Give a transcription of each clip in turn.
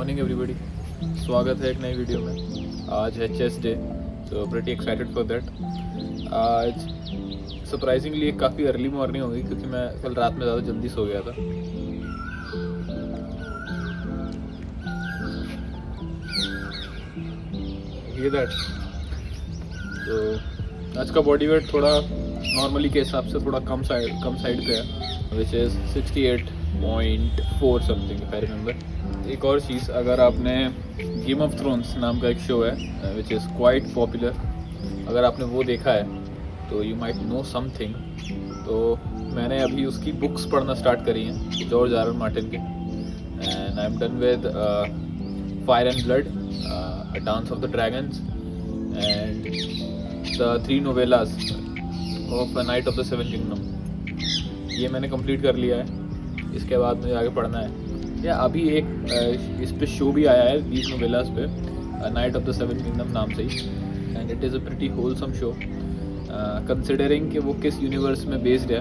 Morning everybody, स्वागत है एक नई वीडियो में। आज है chess day, so pretty excited for that. आज सरप्राइजिंगली एक काफ़ी अर्ली मॉर्निंग होगी क्योंकि मैं कल रात में ज़्यादा जल्दी सो गया था। ये दैट तो आज का बॉडी वेट थोड़ा नॉर्मली के हिसाब से थोड़ा कम साइड पे है, which is 68.4 something if I remember. एक और चीज़, अगर आपने गेम ऑफ थ्रोन्स नाम का एक शो है विच इज़ क्वाइट पॉपुलर, अगर आपने वो देखा है तो यू माइट नो समथिंग। तो मैंने अभी उसकी बुक्स पढ़ना स्टार्ट करी हैं, जॉर्ज आर आर मार्टिन के, and I am done with fire and blood, a dance of the dragons and the 3 novellas of a knight of the seven kingdom. ये मैंने कंप्लीट कर लिया है। इसके बाद मुझे आगे पढ़ना है। या अभी एक इस पे शो भी आया है 20 नोवेलास पे, knight of the seven kingdom नाम से ही, and it is a pretty wholesome show considering कि वो किस यूनिवर्स में बेस्ड है।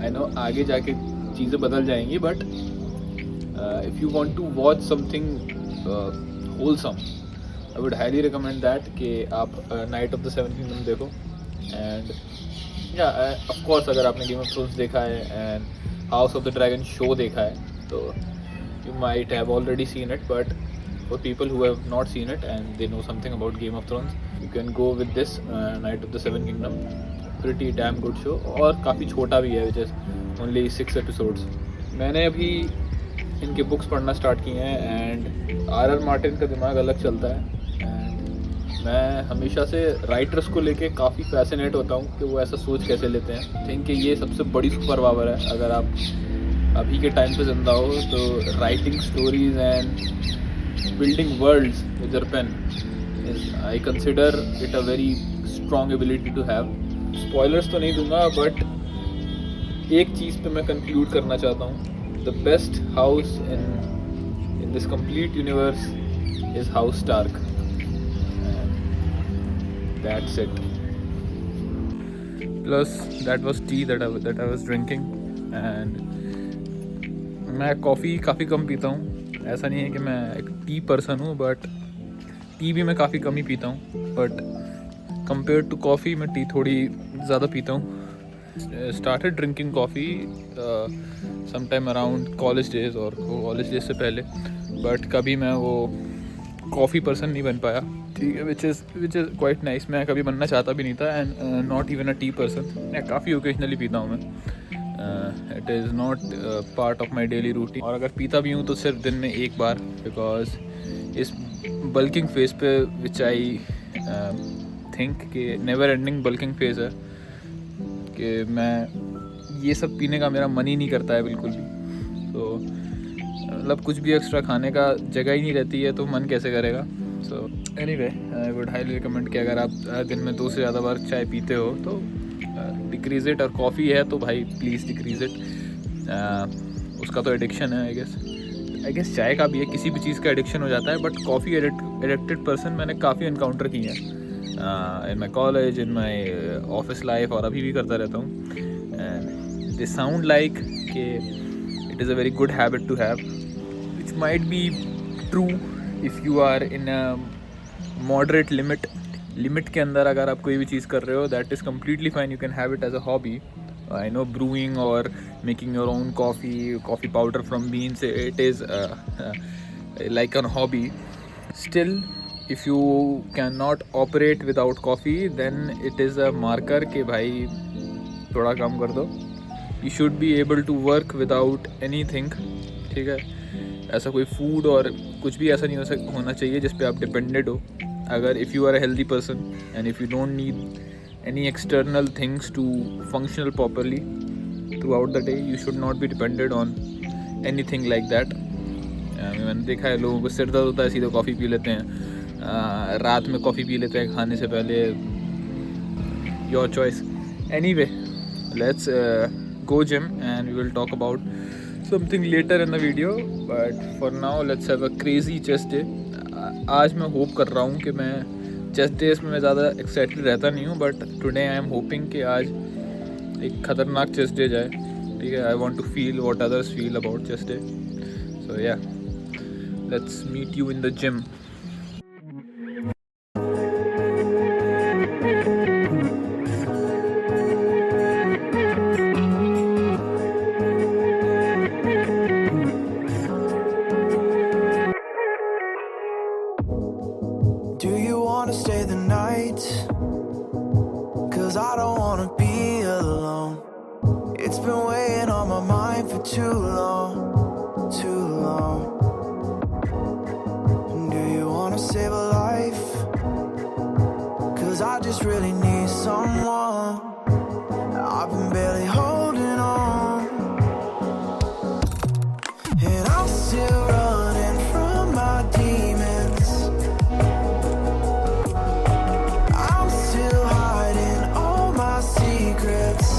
आई नो आगे जाके चीज़ें बदल जाएंगी, but if you want to watch something wholesome I would highly recommend that कि आप Knight of the seven Kingdoms देखो। एंड या ऑफ कोर्स अगर आपने गेम ऑफ थ्रोन्स देखा है and House of the Dragon show देखा है तो you might have already seen it, but for people who have not seen it and they know something about Game of Thrones, you can go with this Night of the Seven Kingdom. Pretty damn good show, और काफ़ी छोटा भी है, which is only 6 episodes. मैंने अभी इनके books पढ़ना start किए हैं एंड आर आर मार्टिन का दिमाग अलग चलता है, एंड मैं हमेशा से राइटर्स को लेके काफ़ी फैसिनेट होता हूँ कि वो ऐसा सोच कैसे लेते हैं। थिंक कि ये सबसे बड़ी सुपर पावर है। अगर आप अभी के टाइम पे जिंदा हो तो writing stories and building worlds with your pen is, I consider it a very strong ability to have. Spoilers तो नहीं दूंगा, बट एक चीज़ पे मैं कंक्लूड करना चाहता हूँ। The best house in this complete universe is House Stark. That's it. Plus that was tea that I was drinking, and मैं कॉफ़ी काफ़ी कम पीता हूँ। ऐसा नहीं है कि मैं एक टी पर्सन हूँ, बट टी भी मैं काफ़ी कम ही पीता हूँ। बट कंपेयर टू कॉफ़ी मैं टी थोड़ी ज़्यादा पीता हूँ। Started drinking coffee sometime around college days और कॉलेज डेज से पहले, बट कभी मैं वो कॉफ़ी पर्सन नहीं बन पाया। ठीक है, विच इज़ क्वाइट नाइस। मैं कभी बनना चाहता भी नहीं था, and not even a tea person. मैं काफ़ी ओकेजनली पीता हूँ मैं। It is not part of my daily routine, और अगर पीता भी हूँ तो सिर्फ दिन में एक बार, बिकॉज इस बल्किंग फेज पे विच आई थिंक कि नेवर एंडिंग बल्किंग फेज है, कि मैं ये सब पीने का मेरा मन ही नहीं करता है बिल्कुल भी। तो मतलब कुछ भी एक्स्ट्रा खाने का जगह ही नहीं रहती है तो मन कैसे करेगा। So anyway, I would highly recommend कि अगर आप दिन में 2 से ज़्यादा बार चाय पीते हो तो डिक्रीज़ इट, और कॉफ़ी है तो भाई प्लीज़ डिक्रीज़ इट। उसका तो एडिक्शन है आई गेस चाय का भी है, किसी भी चीज़ का एडिक्शन हो जाता है, बट कॉफ़ी एडिक्टेड पर्सन मैंने काफ़ी इनकाउंटर किए हैं in my college, in my office life, और अभी भी करता रहता हूँ। एंड दे साउंड लाइक कि it is a very good habit to have, which might be true if you are in a moderate limit के अंदर। अगर आप कोई भी चीज़ कर रहे हो, that is completely fine, you can have it as a hobby. I know brewing और making your own coffee powder from beans, it is like a hobby. Still, if you cannot operate without coffee, then it is a marker कि भाई थोड़ा कम कर दो। You should be able to work without anything, ठीक है। ऐसा कोई food और कुछ भी ऐसा नहीं होना चाहिए जिस पे आप डिपेंडेड हो। अगर if you are a healthy person and if you don't need any external things to functional properly throughout the day, you should not be dependent on anything like that. मैंने देखा है लोगों को सिर दर्द होता है सीधे कॉफ़ी पी लेते हैं, रात में कॉफ़ी पी लेते हैं खाने से पहले। Your choice. Anyway, let's go gym and we will talk about something later in the video, but for now let's have a crazy chest day. आज मैं होप कर रहा हूँ कि मैं चेस्ट डेज में मैं ज़्यादा एक्साइटेड रहता नहीं हूँ, but today I am hoping कि आज एक ख़तरनाक चेस्ट डे जाए। ठीक है, I want to feel what others feel about chest day. So yeah let's meet you in the gym. Do you wanna stay the night? 'Cause I don't wanna be alone. It's been weighing on my mind for too long, too long. Do you wanna save a life? 'Cause I just really need someone. I've been barely holding on, and I'm still running from my demons. I'm still hiding all my secrets,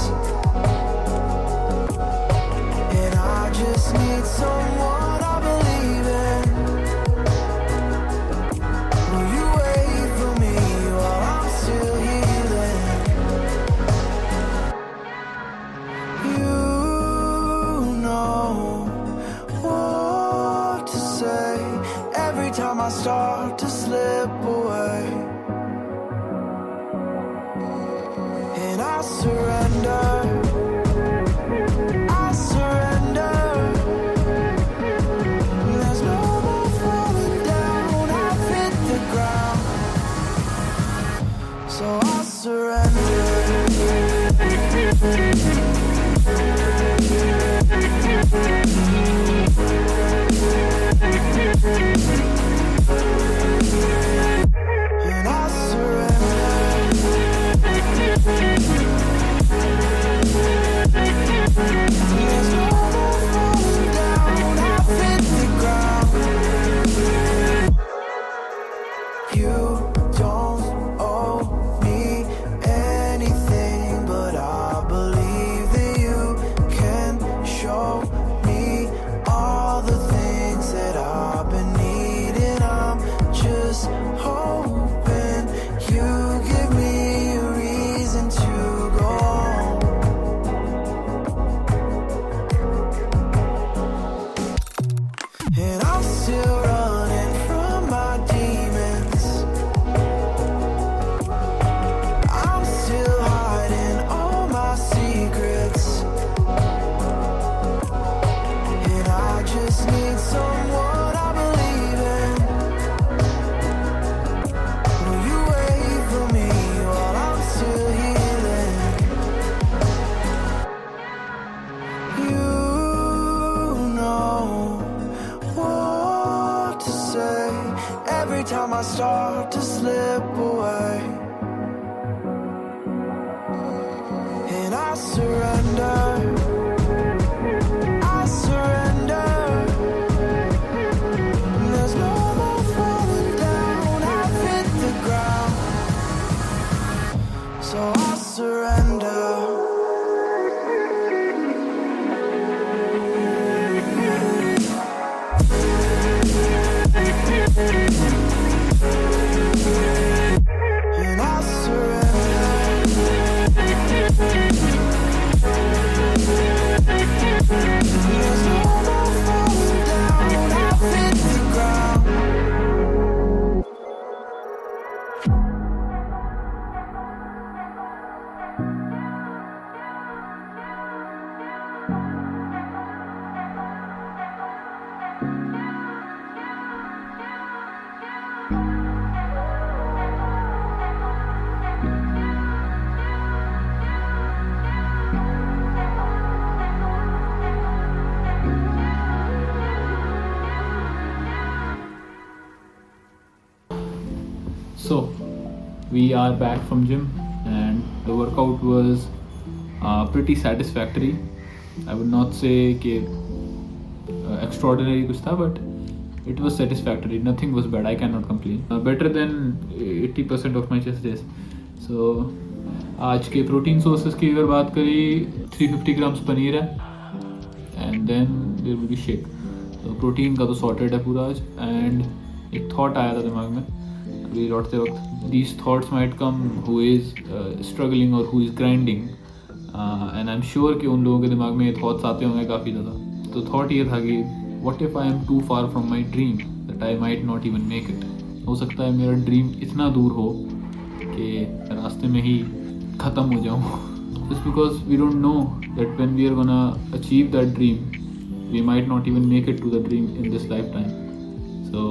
and I just need someone I believe in. Will you wait for me while I'm still healing? You know what to say every time I start to slip away, and I surrender. I surrender. There's no more falling down. I've hit the ground, so I surrender. And I surrender. There's no more falling down. I've hit the ground. You don't owe me anything, but I believe that you can show me all the things that I've been needing. I'm just hoping you give me a reason to go on. And I'm still running from my demons. I'm still hiding all my secrets, and I just need someone I believe in. Will you wait for me while I'm still healing? You know what to say every time I start to slip away, and I surrender. I surrender. There's no more falling down. I've hit the ground, so I surrender. And I surrender. There's no more falling down. I've hit the ground. So we are back from gym and the workout was pretty satisfactory. I would not say कि extraordinary कुछ था, but it was satisfactory. Nothing was bad. I cannot complain. Better than 80% of my chest days. So आज के protein sources की अगर बात करें 350 grams paneer है and then there will be shake. तो प्रोटीन का तो सॉर्टेड है पूरा आज. एंड एक थॉट आया था दिमाग में अभी लौटते वक्त. These thoughts might come who is struggling और who is grinding, and I am sure कि उन लोगों के दिमाग में ये थॉट्स आते होंगे काफ़ी ज़्यादा. तो थॉट ये था कि what if I am too far from my dream. But I might not even make it. हो सकता है मेरा ड्रीम इतना दूर हो कि रास्ते में ही ख़त्म हो जाऊँ. Just because we don't know that when we are gonna achieve that dream, we might not even make it to the dream in this lifetime. So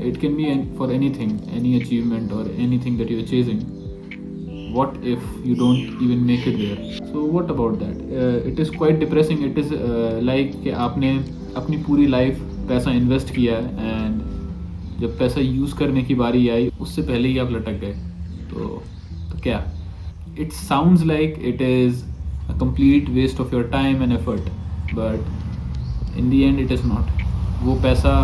it can be for anything, any achievement or anything that you're chasing. What if you don't even make it there? So what about that? It is quite depressing. It is like कि आपने अपनी पूरी life पैसा invest किया है and जब पैसा use करने की बारी आई उससे पहले ही आप लटक गए. तो क्या? It sounds like it is a complete waste of your time and effort, but in the end it is not. वो पैसा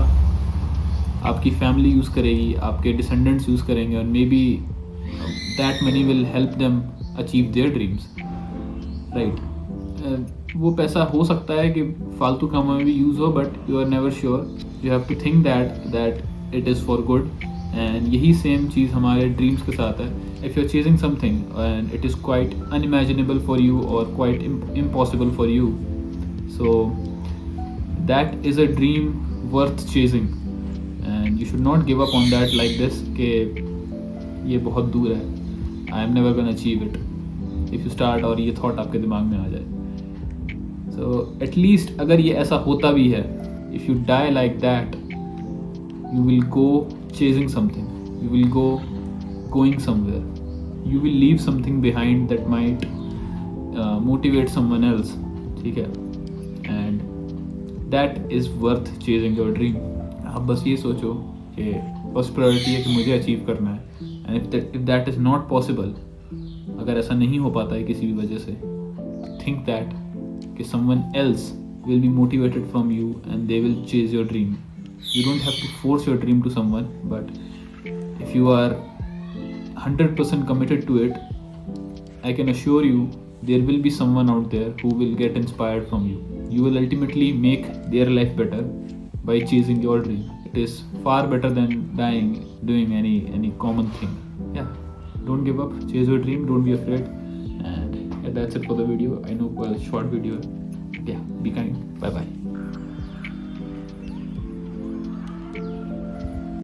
आपकी फैमिली यूज़ करेगी, आपके डिसेंडेंट्स यूज़ करेंगे और may be that money will help them achieve their dreams, right. वो पैसा हो सकता है कि फालतू कामों में भी यूज़ हो, but you are never sure. You have to think that it is for good. And यही सेम चीज़ हमारे ड्रीम्स के साथ है. If you're chasing something and it is quite unimaginable for you or quite impossible for you, so that is a dream worth chasing and you should not give up on that like this कि ये बहुत दूर है, I am never gonna achieve it. If you start और ये thought आपके दिमाग में आ जाए, so at least अगर ये ऐसा होता भी है, if you die like that, you will go chasing something, you will go going somewhere, you will leave something behind that might motivate someone else, ठीक है, and that is worth chasing your dream. आप बस ये सोचो कि first priority है कि मुझे अचीव करना है, and if that is not possible, अगर ऐसा नहीं हो पाता है किसी भी वजह से, think that कि someone else will be motivated from you and they will chase your dream. You don't have to force your dream to someone, but if you are 100% committed to it, I can assure you there will be someone out there who will get inspired from you. You will ultimately make their life better by chasing your dream. It is far better than dying doing any common thing. Yeah, don't give up, chase your dream, don't be afraid. And yeah, that's it for the video. I know, well, short video. Yeah, be kind. Bye bye.